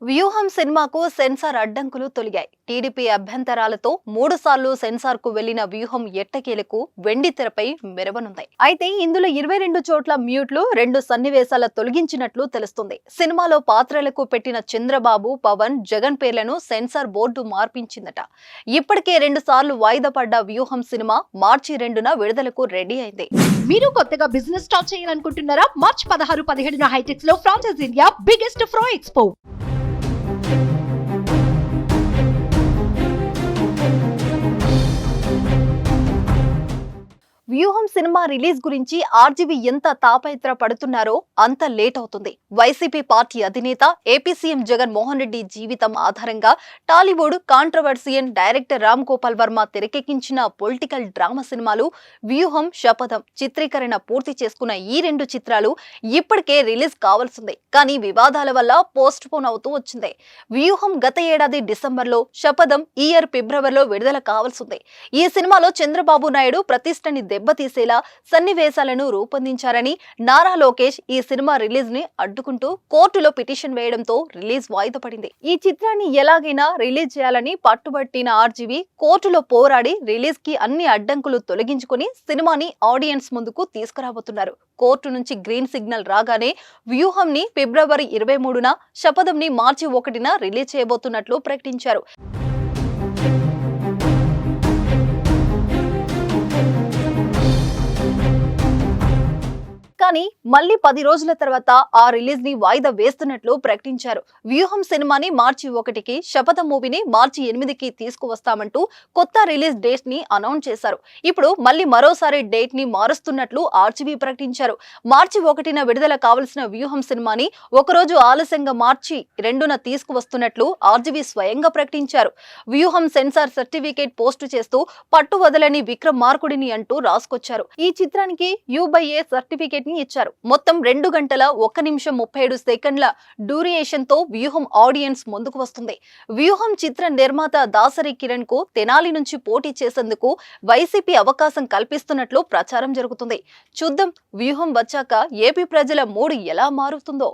వ్యూహం సినిమాకు సెన్సార్ అడ్డంకులు తొలగాయి. టీడీపీ అభ్యంతరాలతో 3 సార్లు సెన్సార్ కు వెళ్లిన వ్యూహం ఎట్టకేలకు వెండి తెరపై మెరవనుంది. అయితే ఇందులో 22 చోట్ల మ్యూట్లు, 2 సన్నివేశాల తొలగించినట్లు తెలుస్తుంది. సినిమాలో పాత్రలకు పెట్టిన చంద్రబాబు, పవన్, జగన్ పేర్లను సెన్సార్ బోర్డు మార్పించిందట. ఇప్పటికే 2 సార్లు వాయిదా పడ్డ వ్యూహం సినిమా మార్చి 2న విడుదలకు రెడీ అయింది. మీరు కొత్తగా బిజినెస్ స్టార్ట్ చేయాలనుకుంటున్నారా? మార్చి 16, 17న హైటెక్స్ లో ఫ్రాన్సెస్ ఇండియా బిగ్గెస్ట్ ఫ్రో ఎక్స్పో. వ్యూహం సినిమా రిలీజ్ గురించి ఆర్జీవీ ఎంత తాపత్ర పడుతున్నారో అంత లేట్ అవుతుంది. వైసీపీ పార్టీ అధినేత ఏపీ సీఎం జగన్ మోహన్ రెడ్డి జీవితం ఆధారంగా టాలీవుడ్ కాంట్రవర్సియన్ డైరెక్టర్ రామ్ గోపాల్ వర్మ తెరకెక్కించిన పొలిటికల్ డ్రామా సినిమాలు వ్యూహం, శపథం చిత్రీకరణ పూర్తి చేసుకున్న ఈ 2 చిత్రాలు ఇప్పటికే రిలీజ్ కావాల్సిందే. కానీ వివాదాల వల్ల పోస్ట్ పోన్ అవుతూ వచ్చింది. వ్యూహం గత ఏడాది డిసెంబర్లో, శపథం ఈ ఇయర్ ఫిబ్రవరిలో విడుదల కావాల్సిందే. ఈ సినిమాలో చంద్రబాబు నాయుడు ప్రతిష్టని దెబ్బతీసేలా సన్నివేశాలను రూపొందించారని నారా లోకేష్ ఈ సినిమా రిలీజ్ ని అడ్డుకుంటూ కోర్టులో పిటిషన్ వేయడంతో రిలీజ్ వాయిదా పడింది. ఈ చిత్రాన్ని ఎలాగైనా రిలీజ్ చేయాలని పట్టుబట్టిన ఆర్జీవీ కోర్టులో పోరాడి రిలీజ్ కి అన్ని అడ్డంకులు తొలగించుకుని సినిమాని ఆడియన్స్ ముందుకు తీసుకురాబోతున్నారు. కోర్టు నుంచి గ్రీన్ సిగ్నల్ రాగానే వ్యూహం ని ఫిబ్రవరి 23న, శపథం ని మార్చి 1న రిలీజ్ చేయబోతున్నట్లు ప్రకటించారు. కానీ మళ్ళీ 10 రోజుల తర్వాత ఆ రిలీజ్ ని వాయిదా వేస్తున్నట్లు ప్రకటించారు. వ్యూహం సినిమాని మార్చి 1కి, శపథం మూవీని మార్చి 8కి తీసుకువస్తామంటూ కొత్త రిలీజ్ డేట్ ని అనౌన్స్ చేశారు. ఇప్పుడు మళ్ళీ మరోసారి డేట్ ని మారుస్తున్నట్లు ఆర్జీవీ ప్రకటించారు. మార్చి 1న విడుదల కావాల్సిన వ్యూహం సినిమాని ఒకరోజు ఆలస్యంగా మార్చి 2న తీసుకువస్తున్నట్లు ఆర్జీవీ స్వయంగా ప్రకటించారు. వ్యూహం సెన్సార్ సర్టిఫికేట్ పోస్టు చేస్తూ పట్టు వదలని విక్రమార్కుడిని అంటూ రాసుకొచ్చారు. ఈ చిత్రానికి U/A సర్టిఫికేట్ ఇచ్చారు. మొత్తం 2 గంటల 1 నిమిషం 37 సెకండ్ల డ్యూరేషన్ తో వ్యూహం ఆడియన్స్ ముందుకు వస్తుంది. వ్యూహం చిత్ర నిర్మాత దాసరి కిరణ్ కు తెనాలి నుంచి పోటీ చేసేందుకు వైసీపీ అవకాశం కల్పిస్తున్నట్లు ప్రచారం జరుగుతుంది. చూద్దాం వ్యూహం వచ్చాక ఏపీ ప్రజల మూడు ఎలా మారుతుందో.